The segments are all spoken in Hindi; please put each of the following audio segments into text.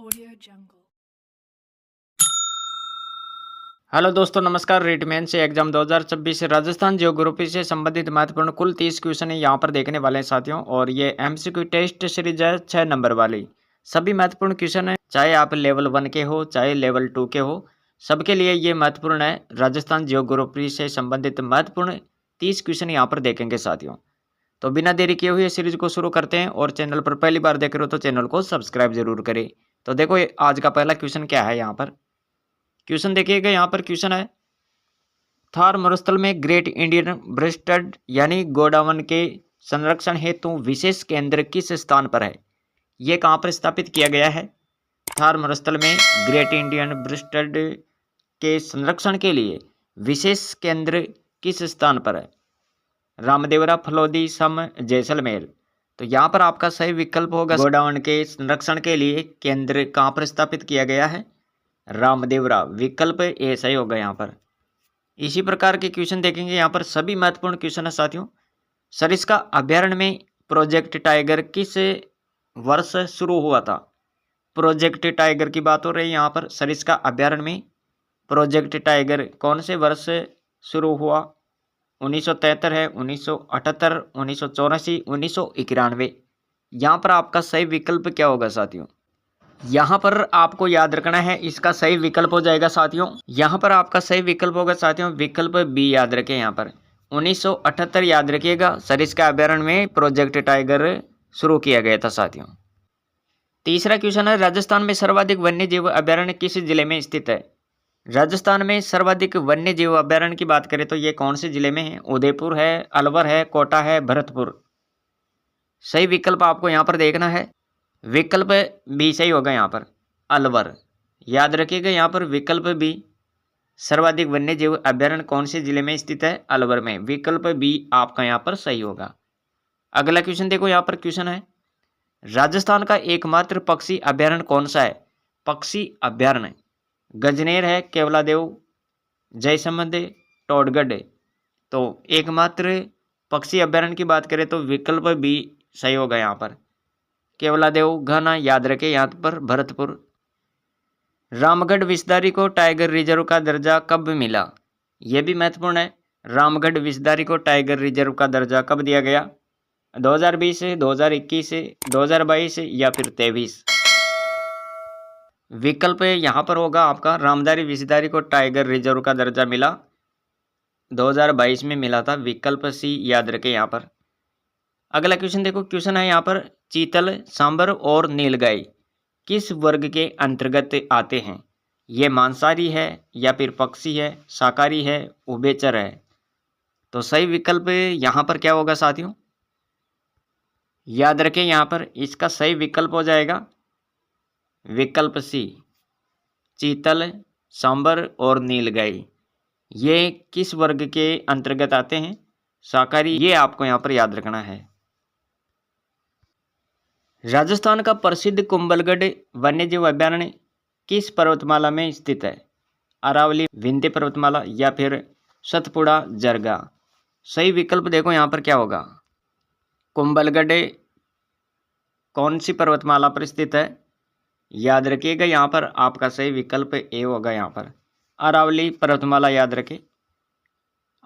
Audio Jungle. हेलो दोस्तों, नमस्कार। रेटमैन से एग्जाम 2026 राजस्थान ज्योग्राफी से संबंधित महत्वपूर्ण कुल 30 क्वेश्चन है यहाँ पर देखने वाले हैं साथियों। और ये एमसीक्यू टेस्ट सीरीज है 6 नंबर वाली। सभी महत्वपूर्ण क्वेश्चन है, चाहे आप लेवल 1 के हो चाहे लेवल 2 के हो, सबके लिए ये महत्वपूर्ण है। राजस्थान ज्योग्राफी से संबंधित महत्वपूर्ण 30 क्वेश्चन यहाँ पर देखेंगे साथियों। तो बिना देरी किए हुए सीरीज को शुरू करते हैं। और चैनल पर पहली बार देख रहे हो तो चैनल को सब्सक्राइब जरूर करें। तो देखो आज का पहला क्वेश्चन क्या है। यहाँ पर क्वेश्चन देखिएगा। यहाँ पर क्वेश्चन है, थार मरुस्थल में ग्रेट इंडियन ब्रेस्टेड यानी गोडावन के संरक्षण हेतु विशेष केंद्र किस स्थान पर है? ये कहाँ पर स्थापित किया गया है? थार मरुस्थल में ग्रेट इंडियन ब्रेस्टेड के संरक्षण के लिए विशेष केंद्र किस स्थान पर है? रामदेवरा, फलोदी, सम, जैसलमेर। तो यहाँ पर आपका सही विकल्प होगा, गोडावन के संरक्षण के लिए केंद्र कहाँ पर स्थापित किया गया है? रामदेवरा। विकल्प ए सही होगा यहाँ पर। इसी प्रकार के क्वेश्चन देखेंगे यहाँ पर। सभी महत्वपूर्ण क्वेश्चन है साथियों। सरिस्का अभ्यारण्य में प्रोजेक्ट टाइगर किस वर्ष शुरू हुआ था? प्रोजेक्ट टाइगर की बात हो रही है यहाँ पर। सरिस्का अभ्यारण्य में प्रोजेक्ट टाइगर कौन से वर्ष शुरू हुआ? 1973 है, 1978, 1984, 1991। यहाँ पर आपका सही विकल्प क्या होगा साथियों? यहाँ पर आपको याद रखना है, इसका सही विकल्प हो जाएगा साथियों। यहाँ पर आपका सही विकल्प होगा साथियों, विकल्प बी याद रखें। यहाँ पर 1978 याद रखिएगा। सरिस्का अभ्यारण्य में प्रोजेक्ट टाइगर शुरू किया गया था साथियों। तीसरा क्वेश्चन है, राजस्थान में सर्वाधिक वन्य जीव अभ्यारण्य किस जिले में स्थित है? राजस्थान में सर्वाधिक वन्य जीव अभ्यारण्य की बात करें तो ये कौन से जिले में है? उदयपुर है, अलवर है, कोटा है, भरतपुर। सही विकल्प आपको यहाँ पर देखना है। विकल्प बी सही होगा यहाँ पर, अलवर। याद रखिएगा यहाँ पर विकल्प बी। सर्वाधिक वन्य जीव अभ्यारण्य कौन से जिले में स्थित है? अलवर में। विकल्प बी आपका यहाँ पर सही होगा। अगला क्वेश्चन देखो। यहाँ पर क्वेश्चन है, राजस्थान का एकमात्र पक्षी अभ्यारण्य कौन सा है? पक्षी अभ्यारण्य गजनेर है, केवलादेव, जयसमंद, टोडगढ़। तो एकमात्र पक्षी अभ्यारण्य की बात करें तो विकल्प बी सही होगा यहाँ पर, केवलादेव घाना। याद रखें यहाँ पर भरतपुर। रामगढ़ विषधारी को टाइगर रिजर्व का दर्जा कब मिला? यह भी महत्वपूर्ण है। रामगढ़ विषधारी को टाइगर रिजर्व का दर्जा कब दिया गया? 2020 से, 2021 से, 2022 से या फिर 23? विकल्प यहाँ पर होगा आपका, रामधारी विषधारी को टाइगर रिजर्व का दर्जा मिला 2022 में मिला था। विकल्प सी याद रखें यहाँ पर। अगला क्वेश्चन देखो। क्वेश्चन है यहाँ पर, चीतल, सांबर और नीलगाय किस वर्ग के अंतर्गत आते हैं? ये मांसाहारी है या फिर पक्षी है, शाकाहारी है, उभयचर है? तो सही विकल्प यहाँ पर क्या होगा साथियों? याद रखें यहाँ पर इसका सही विकल्प हो जाएगा विकल्प सी, चीतल, सांबर और नीलगाय। ये किस वर्ग के अंतर्गत आते हैं? शाकाहारी। ये आपको यहाँ पर याद रखना है। राजस्थान का प्रसिद्ध कुंभलगढ़ वन्यजीव अभ्यारण्य किस पर्वतमाला में स्थित है? अरावली, विंध्य पर्वतमाला या फिर सतपुड़ा, जरगा? सही विकल्प देखो यहाँ पर क्या होगा, कुंभलगढ़ कौन सी पर्वतमाला पर स्थित है? याद रखिएगा यहाँ पर आपका सही विकल्प ए होगा, यहाँ पर अरावली पर्वतमाला। याद रखें।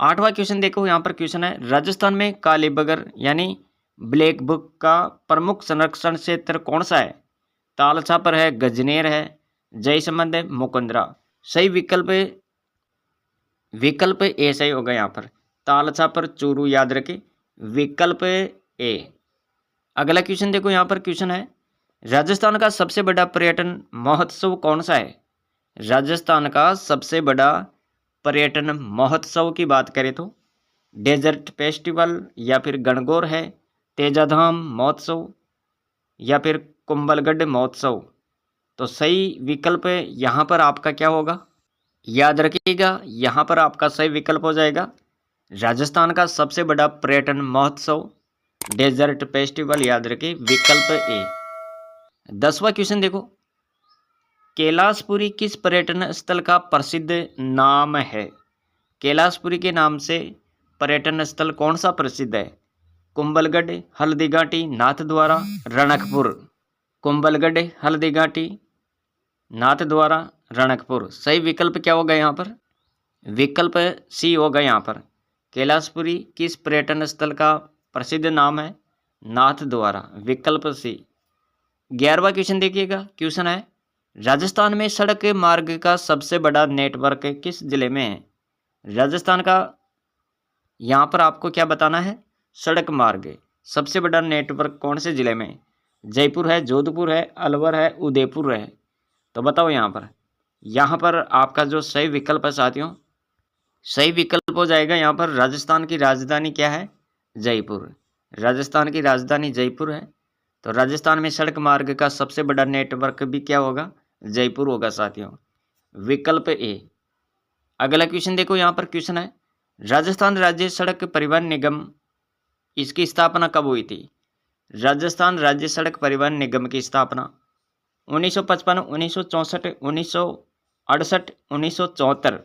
आठवां क्वेश्चन देखो। यहाँ पर क्वेश्चन है, राजस्थान में काली बगर यानी ब्लैक बुक का प्रमुख संरक्षण क्षेत्र कौन सा है? तालछापर है, गजनेर है, जयसमंद है, मुकुंदरा? सही विकल्प विकल्प ए सही होगा यहाँ पर, तालछापर, चूरू। याद रखें विकल्प ए। अगला क्वेश्चन देखो। यहाँ पर क्वेश्चन है, राजस्थान का सबसे बड़ा पर्यटन महोत्सव कौन सा है? राजस्थान का सबसे बड़ा पर्यटन महोत्सव की बात करें तो डेजर्ट फेस्टिवल या फिर गणगौर है, तेजाधाम महोत्सव या फिर कुंभलगढ़ महोत्सव? तो सही विकल्प यहाँ पर आपका क्या होगा? याद रखिएगा यहाँ पर आपका सही विकल्प हो जाएगा, राजस्थान का सबसे बड़ा पर्यटन महोत्सव डेजर्ट फेस्टिवल। याद रखिए विकल्प ए। 10वां क्वेश्चन देखो। कैलाशपुरी किस पर्यटन स्थल का प्रसिद्ध नाम है? कैलाशपुरी के नाम से पर्यटन स्थल कौन सा प्रसिद्ध है? कुंभलगढ़, हल्दीघाटी, नाथद्वारा, रणकपुर? कुंभलगढ़, हल्दीघाटी, नाथद्वारा, रणकपुर। सही विकल्प क्या होगा यहाँ पर? विकल्प सी होगा यहाँ पर। कैलाशपुरी किस पर्यटन स्थल का प्रसिद्ध नाम है? नाथद्वारा, विकल्प सी। 11वां क्वेश्चन देखिएगा। क्वेश्चन है, राजस्थान में सड़क मार्ग का सबसे बड़ा नेटवर्क किस जिले में है? राजस्थान का यहाँ पर आपको क्या बताना है? सड़क मार्ग सबसे बड़ा नेटवर्क कौन से जिले में? जयपुर है, जोधपुर है, अलवर है, उदयपुर है। तो बताओ यहाँ पर आपका जो सही विकल्प है साथियों, सही विकल्प हो जाएगा यहाँ पर राजस्थान की राजधानी क्या है? जयपुर। राजस्थान की राजधानी जयपुर है। तो राजस्थान में सड़क मार्ग का सबसे बड़ा नेटवर्क भी क्या होगा? जयपुर होगा साथियों, विकल्प ए। अगला क्वेश्चन देखो, यहाँ पर क्वेश्चन है, राजस्थान राज्य सड़क परिवहन निगम इसकी स्थापना कब हुई थी? राजस्थान राज्य सड़क परिवहन निगम की स्थापना 1955, 1964, 1968, 1974।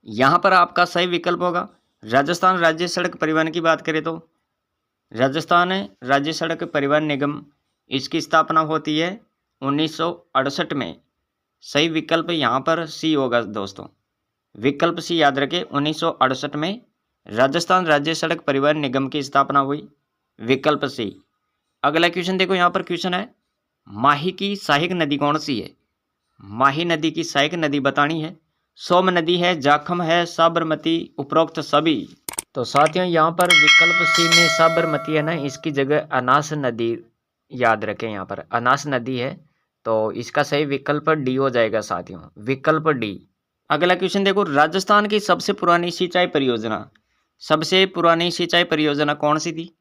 यहाँ पर आपका सही विकल्प होगा राजस्थान राज्य सड़क परिवहन की बात करें तो राजस्थान राज्य सड़क परिवहन निगम इसकी स्थापना होती है 1968 में। सही विकल्प यहाँ पर सी होगा दोस्तों, विकल्प सी याद रखें। 1968 में राजस्थान राज्य सड़क परिवहन निगम की स्थापना हुई, विकल्प सी। अगला क्वेश्चन देखो, यहाँ पर क्वेश्चन है, माही की सहायक नदी कौन सी है? माही नदी की सहायक नदी बतानी है। सोम नदी है, जाखम है, साबरमती, उपरोक्त सभी। तो साथियों यहाँ पर विकल्प सी में साबरमती है ना, इसकी जगह अनास नदी याद रखें। यहाँ पर अनास नदी है, तो इसका सही विकल्प डी हो जाएगा साथियों, विकल्प डी। अगला क्वेश्चन देखो, राजस्थान की सबसे पुरानी सिंचाई परियोजना, सबसे पुरानी सिंचाई परियोजना कौन सी थी?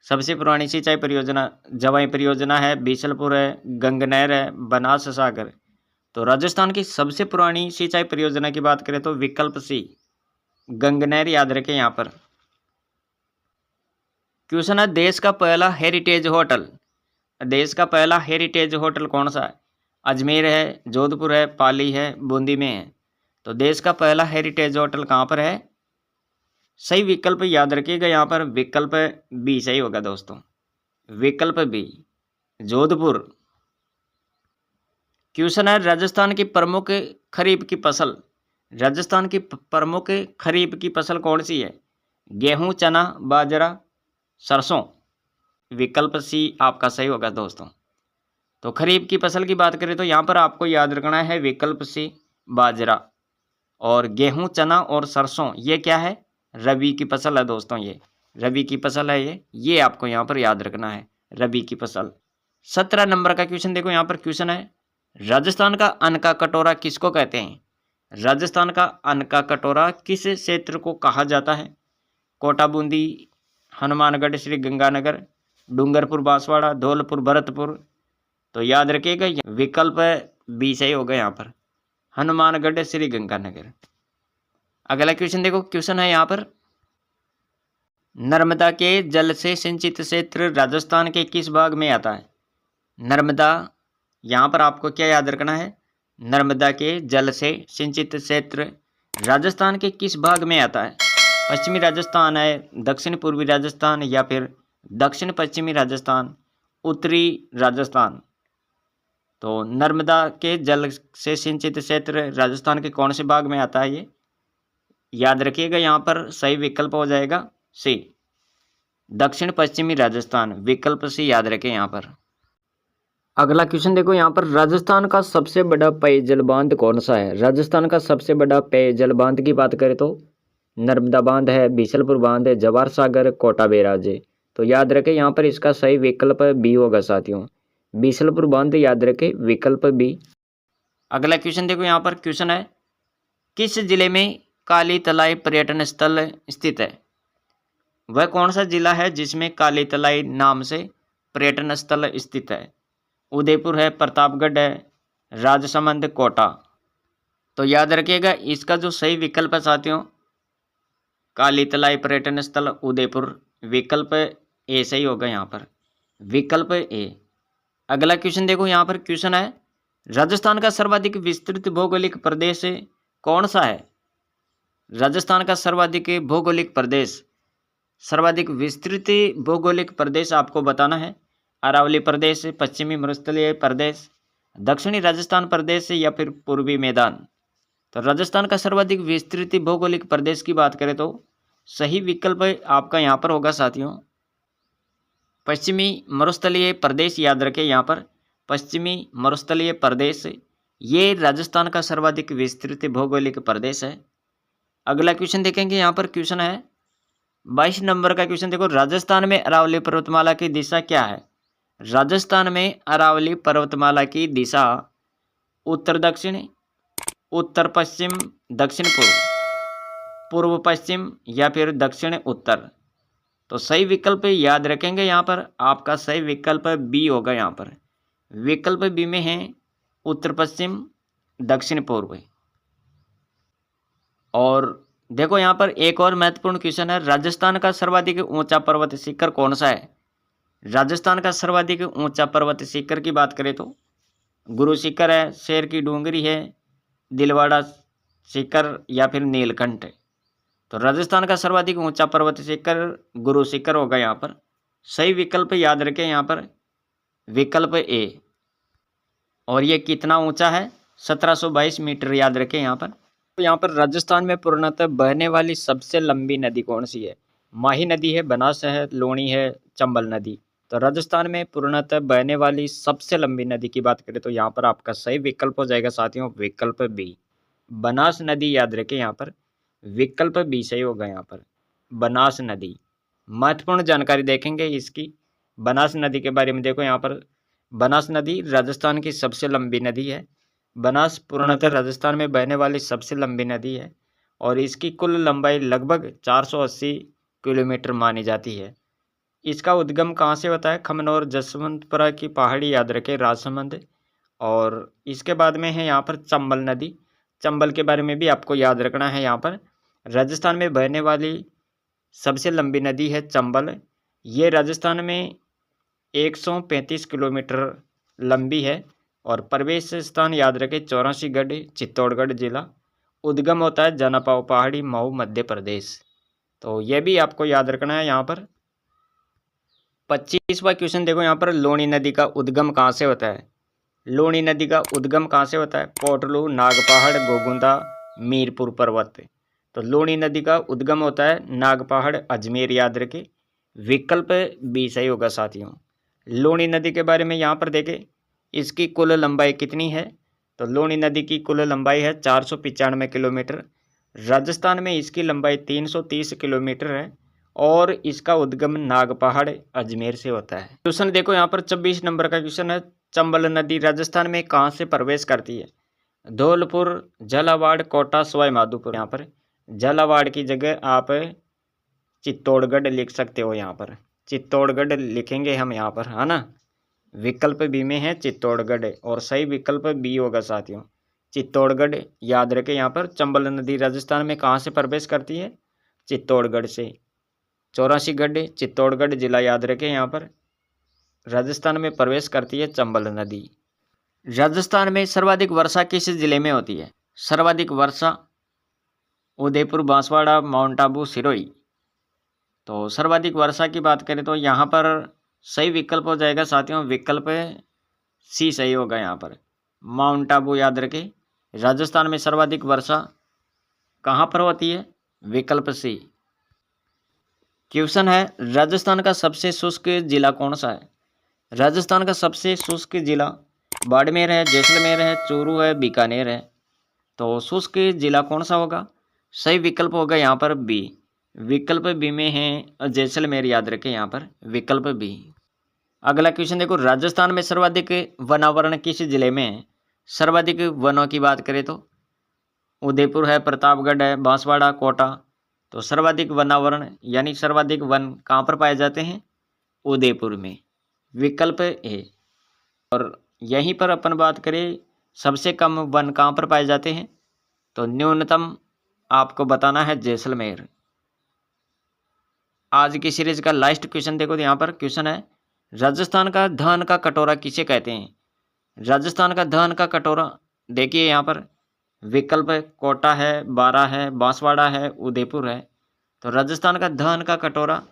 सबसे पुरानी सिंचाई परियोजना जवाई परियोजना है, बीसलपुर है, गंगनहर है, बनास सागर। तो राजस्थान की सबसे पुरानी सिंचाई परियोजना की बात करें तो विकल्प सी गंगनहर याद रखें यहाँ पर। क्वेश्चन है, देश का पहला हेरिटेज होटल, देश का पहला हेरिटेज होटल कौन सा है? अजमेर है, जोधपुर है, पाली है, बूंदी में है। तो देश का पहला हेरिटेज होटल कहाँ पर है? सही विकल्प याद रखिएगा यहाँ पर, विकल्प बी सही होगा दोस्तों, विकल्प बी, जोधपुर। क्वेश्चन है, राजस्थान की प्रमुख खरीफ की फसल, राजस्थान की प्रमुख खरीफ की फसल कौन सी है? गेहूं, चना, बाजरा, सरसों। विकल्प सी आपका सही होगा दोस्तों। तो खरीफ की फसल की बात करें तो यहाँ पर आपको याद रखना है विकल्प सी बाजरा, और गेहूं, चना और सरसों ये क्या है? रबी की फसल है दोस्तों, ये रबी की फसल है ये आपको यहाँ पर याद रखना है, रबी की फसल। 17 नंबर का क्वेश्चन देखो, यहाँ पर क्वेश्चन है, राजस्थान का अन्न का कटोरा किसको कहते हैं? राजस्थान का अन्न का कटोरा किस क्षेत्र को कहा जाता है? कोटा, बूंदी, हनुमानगढ़, श्री गंगानगर, डूंगरपुर, बांसवाड़ा, धौलपुर, भरतपुर। तो याद रखिएगा विकल्प बी सही होगा यहाँ पर, हनुमानगढ़, श्री गंगानगर। अगला क्वेश्चन देखो, क्वेश्चन है यहाँ पर, नर्मदा के जल से सिंचित क्षेत्र राजस्थान के किस भाग में आता है? नर्मदा, यहाँ पर आपको क्या याद रखना है? नर्मदा के जल से सिंचित क्षेत्र राजस्थान के किस भाग में आता है? पश्चिमी राजस्थान है, दक्षिण पूर्वी राजस्थान, या फिर दक्षिण पश्चिमी राजस्थान, उत्तरी राजस्थान। तो नर्मदा के जल से सिंचित क्षेत्र राजस्थान के कौन से भाग में आता है? ये याद रखिएगा, यहाँ पर सही विकल्प हो जाएगा सी, दक्षिण पश्चिमी राजस्थान, विकल्प सी याद रखें यहाँ पर। अगला क्वेश्चन देखो, यहाँ पर राजस्थान का सबसे बड़ा पेयजल बांध कौन सा है? राजस्थान का सबसे बड़ा पेयजल बांध की बात करें तो नर्मदा बांध है, बीसलपुर बांध है, जवाहर सागर, कोटा बैराज है। तो याद रखें यहाँ पर इसका सही विकल्प बी होगा साथियों, बीसलपुर बांध याद रखें, विकल्प बी। अगला क्वेश्चन देखो, यहाँ पर क्वेश्चन है, किस जिले में काली तलाई पर्यटन स्थल स्थित है? वह कौन सा जिला है जिसमें काली तलाई नाम से पर्यटन स्थल स्थित है? उदयपुर है, प्रतापगढ़ है, राजसमंद, कोटा। तो याद रखिएगा इसका जो सही विकल्प है साथियों, काली तलाई पर्यटन स्थल उदयपुर, विकल्प ए सही होगा यहाँ पर, विकल्प ए। अगला क्वेश्चन देखो, यहाँ पर क्वेश्चन है, राजस्थान का सर्वाधिक विस्तृत भौगोलिक प्रदेश कौन सा है? राजस्थान का सर्वाधिक भौगोलिक प्रदेश, सर्वाधिक विस्तृत भौगोलिक प्रदेश आपको बताना है। अरावली प्रदेश, पश्चिमी मरुस्थलीय प्रदेश, दक्षिणी राजस्थान प्रदेश या फिर पूर्वी मैदान। तो राजस्थान का सर्वाधिक विस्तृत भौगोलिक प्रदेश की बात करें तो सही विकल्प आपका यहाँ पर होगा साथियों पश्चिमी मरुस्थलीय प्रदेश। याद रखें यहाँ पर पश्चिमी मरुस्थलीय प्रदेश ये राजस्थान का सर्वाधिक विस्तृत भौगोलिक प्रदेश है। अगला क्वेश्चन देखेंगे, यहाँ पर क्वेश्चन है 22 नंबर का क्वेश्चन। देखो, राजस्थान में अरावली पर्वतमाला की दिशा क्या है? राजस्थान में अरावली पर्वतमाला की दिशा उत्तर दक्षिण, उत्तर पश्चिम, दक्षिण पूर्व, पूर्व पश्चिम या फिर दक्षिण उत्तर। तो सही विकल्प याद रखेंगे यहाँ पर आपका सही विकल्प बी होगा। यहाँ पर विकल्प बी में है उत्तर पश्चिम, दक्षिण पूर्व। और देखो यहाँ पर एक और महत्वपूर्ण क्वेश्चन है, राजस्थान का सर्वाधिक ऊंचा पर्वत शिखर कौन सा है? राजस्थान का सर्वाधिक ऊंचा पर्वत शिखर की बात करें तो गुरु शिखर है, शेर की डूंगरी है, दिलवाड़ा शिखर या फिर नीलकंठ। तो राजस्थान का सर्वाधिक ऊंचा पर्वत शिखर गुरु शिखर होगा। यहाँ पर सही विकल्प याद रखें यहाँ पर विकल्प ए। और ये कितना ऊंचा है? 1722 मीटर। याद रखें यहाँ पर। तो यहाँ पर राजस्थान में पूर्णतः बहने वाली सबसे लंबी नदी कौन सी है? माही नदी है, बनास है, लूणी है, चंबल नदी। तो राजस्थान में पूर्णतः बहने वाली सबसे लंबी नदी की बात करें तो यहाँ पर आपका सही विकल्प हो जाएगा साथियों विकल्प बी, बनास नदी। याद रखें यहाँ पर विकल्प बी सही होगा। यहाँ पर बनास नदी महत्वपूर्ण जानकारी देखेंगे इसकी बनास नदी के बारे में। देखो यहाँ पर बनास नदी राजस्थान की सबसे लंबी नदी है। बनास पूर्णतः राजस्थान में बहने वाली सबसे लंबी नदी है और इसकी कुल लंबाई लगभग 480 किलोमीटर मानी जाती है। इसका उद्गम कहाँ से होता है? खमनोर जसवंतपुरा की पहाड़ी। याद रखें राजसमंद। और इसके बाद में है यहाँ पर चंबल नदी। चंबल के बारे में भी आपको याद रखना है। यहाँ पर राजस्थान में बहने वाली सबसे लंबी नदी है चंबल। ये राजस्थान में 135 किलोमीटर लंबी है और प्रवेश स्थान याद रखें 84गढ़, चित्तौड़गढ़ जिला। उद्गम होता है जनापाव पहाड़ी, मऊ, मध्य प्रदेश। तो ये भी आपको याद रखना है। यहाँ पर 25वां क्वेश्चन देखो, यहाँ पर लूणी नदी का उद्गम कहाँ से होता है? लूणी नदी का उद्गम कहाँ से होता है? पोटलू, नागपहाड़, गोगुंदा, मीरपुर पर्वत। तो लूणी नदी का उद्गम होता है नागपहाड़, अजमेर। याद रखें विकल्प बी सही होगा साथियों। लूणी नदी के बारे में यहाँ पर देखें इसकी कुल लंबाई कितनी है? तो लूणी नदी की कुल लंबाई है 495 किलोमीटर। राजस्थान में इसकी लंबाई 330 किलोमीटर है और इसका उद्गम नागपहाड़, अजमेर से होता है। क्वेश्चन देखो यहाँ पर 26 नंबर का क्वेश्चन है, चंबल नदी राजस्थान में कहाँ से प्रवेश करती है? धौलपुर, झालावाड़, कोटा, सवाई माधोपुर। यहाँ पर झालावाड़ की जगह आप चित्तौड़गढ़ लिख सकते हो। यहाँ पर चित्तौड़गढ़ लिखेंगे हम यहाँ पर, है ना। विकल्प बी में है चित्तौड़गढ़ और सही विकल्प बी होगा साथियों चित्तौड़गढ़। याद रखें यहाँ पर चंबल नदी राजस्थान में कहाँ से प्रवेश करती है? चित्तौड़गढ़ से। 84गढ़, चित्तौड़गढ़ जिला। याद रखें यहाँ पर राजस्थान में प्रवेश करती है चंबल नदी। राजस्थान में सर्वाधिक वर्षा किस जिले में होती है? सर्वाधिक वर्षा उदयपुर, बांसवाड़ा, माउंट आबू, सिरोही। तो सर्वाधिक वर्षा की बात करें तो यहाँ पर सही विकल्प हो जाएगा साथियों विकल्प सी सही होगा। यहाँ पर माउंट आबू। याद रखें राजस्थान में सर्वाधिक वर्षा कहाँ पर होती है? विकल्प सी। क्वेश्चन है, राजस्थान का सबसे शुष्क जिला कौन सा है? राजस्थान का सबसे शुष्क जिला बाड़मेर है, जैसलमेर है, चूरू है, बीकानेर है। तो शुष्क जिला कौन सा होगा? सही विकल्प होगा यहाँ पर बी, विकल्प बी में है जैसलमेर। याद रखें यहाँ पर विकल्प बी। अगला क्वेश्चन देखो, राजस्थान में सर्वाधिक वनावरण किस जिले में है? सर्वाधिक वनों की बात करें तो उदयपुर है, प्रतापगढ़ है, बांसवाड़ा, कोटा। तो सर्वाधिक वनावरण यानी सर्वाधिक वन कहाँ पर पाए जाते हैं? उदयपुर में। विकल्प ए। और यहीं पर अपन बात करें सबसे कम वन कहाँ पर पाए जाते हैं? तो न्यूनतम आपको बताना है जैसलमेर। आज की सीरीज का लास्ट क्वेश्चन देखो, तो यहाँ पर क्वेश्चन है, राजस्थान का धान का कटोरा किसे कहते हैं? राजस्थान का धान का कटोरा देखिए यहाँ पर विकल्प कोटा है, बारा है, बांसवाड़ा है, उदयपुर है। तो राजस्थान का धान का कटोरा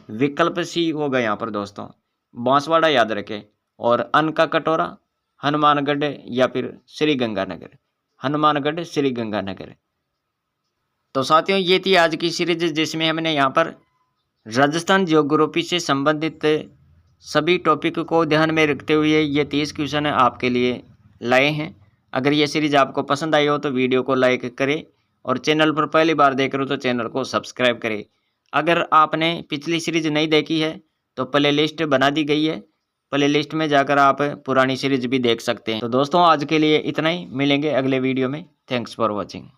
विकल्प सी होगा यहाँ पर दोस्तों, बांसवाड़ा। याद रखें। और अन्न का कटोरा हनुमानगढ़ या फिर श्री गंगानगर, हनुमानगढ़ श्री गंगानगर। तो साथियों ये थी आज की सीरीज जिसमें हमने यहाँ पर राजस्थान ज्योग्राफी से संबंधित सभी टॉपिक को ध्यान में रखते हुए ये 30 क्वेश्चन आपके लिए लाए हैं। अगर ये सीरीज आपको पसंद आई हो तो वीडियो को लाइक करें और चैनल पर पहली बार देख रहे हो तो चैनल को सब्सक्राइब करें। अगर आपने पिछली सीरीज नहीं देखी है तो प्ले लिस्ट बना दी गई है, प्ले लिस्ट में जाकर आप पुरानी सीरीज भी देख सकते हैं। तो दोस्तों आज के लिए इतना ही, मिलेंगे अगले वीडियो में। Thanks for watching.